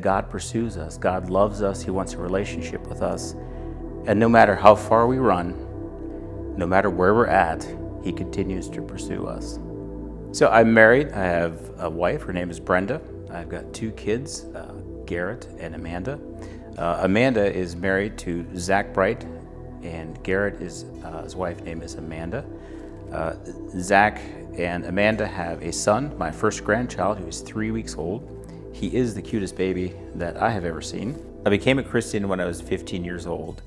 God pursues us. God loves us. He wants a relationship with us. And no matter how far we run, no matter where we're at, He continues to pursue us. So I'm married. I have a wife. Her name is Brenda. I've got 2 kids, Garrett and Amanda. Amanda is married to Zach Bright, and Garrett is his wife's name is Amanda. Zach and Amanda have a son, my first grandchild, who is 3 weeks old. He is the cutest baby that I have ever seen. I became a Christian when I was 15 years old.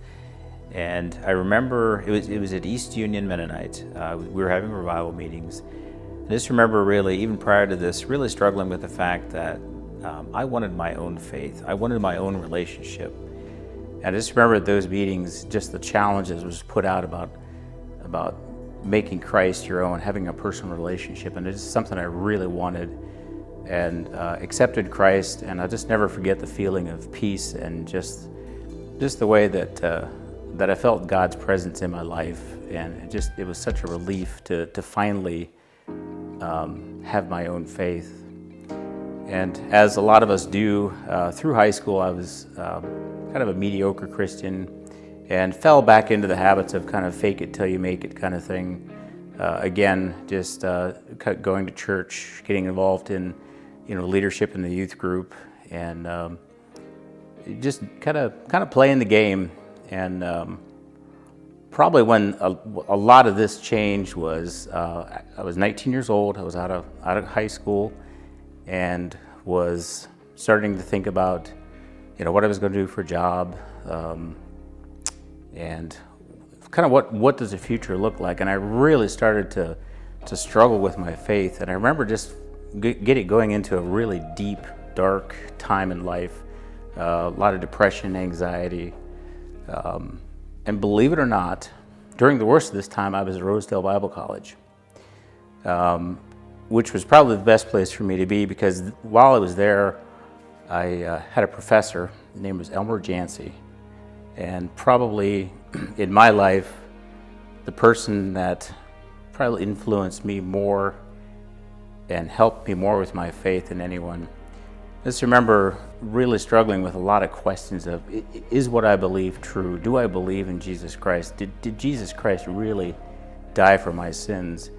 And I remember it was at East Union Mennonite. We were having revival meetings. I just remember really, even prior to this, really struggling with the fact that I wanted my own faith. I wanted my own relationship. And I just remember at those meetings, just the challenges was put out about making Christ your own, having a personal relationship. And it's something I really wanted, and accepted Christ. And I'll just never forget the feeling of peace and just the way that I felt God's presence in my life. And it was such a relief to finally have my own faith. And as a lot of us do, through high school, I was kind of a mediocre Christian and fell back into the habits of kind of fake it till you make it kind of thing. Again, just going to church, getting involved in leadership in the youth group, and just kind of playing the game. And probably when a lot of this change was, I was 19 years old. I was out of high school, and was starting to think about, what I was going to do for a job, and kind of what does the future look like. And I really started to struggle with my faith. And I remember just going into a really deep, dark time in life, a lot of depression, anxiety. And believe it or not, during the worst of this time, I was at Rosedale Bible College, which was probably the best place for me to be, because while I was there, I had a professor. His name was Elmer Jancy. And probably in my life, the person that probably influenced me more and helped me more with my faith than anyone. I just remember really struggling with a lot of questions of, is what I believe true? Do I believe in Jesus Christ? Did Jesus Christ really die for my sins?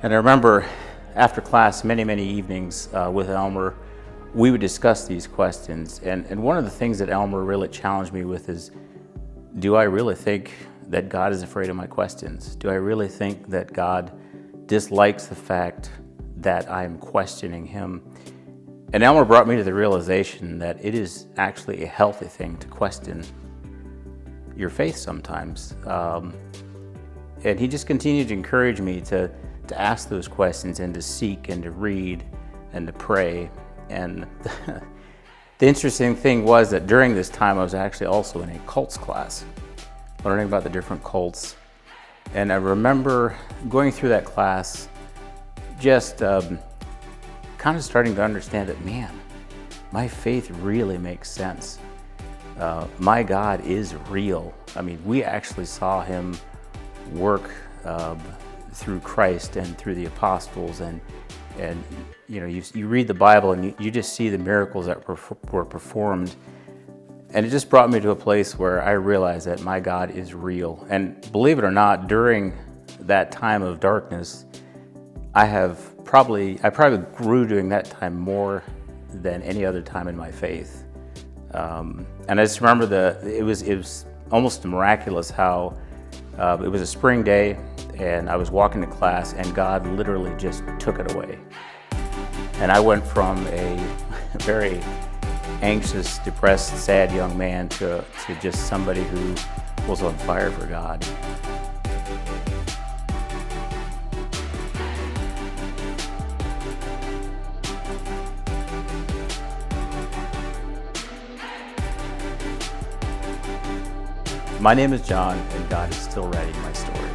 And I remember after class, many, many evenings with Elmer, we would discuss these questions. And one of the things that Elmer really challenged me with is, do I really think that God is afraid of my questions? Do I really think that God dislikes the fact that I'm questioning Him? And Elmer brought me to the realization that it is actually a healthy thing to question your faith sometimes. And he just continued to encourage me to ask those questions and to seek and to read and to pray. And the interesting thing was that during this time, I was actually also in a cults class, learning about the different cults. And I remember going through that class, just kind of starting to understand that, man, my faith really makes sense. My God is real. I mean, we actually saw Him work through Christ and through the apostles, and you read the Bible and you just see the miracles that were performed. And it just brought me to a place where I realized that my God is real. And believe it or not, during that time of darkness, I probably grew during that time more than any other time in my faith. And I just remember it was almost miraculous how it was a spring day, and I was walking to class, and God literally just took it away. And I went from a very anxious, depressed, sad young man to just somebody who was on fire for God. My name is John, and God is still writing my story.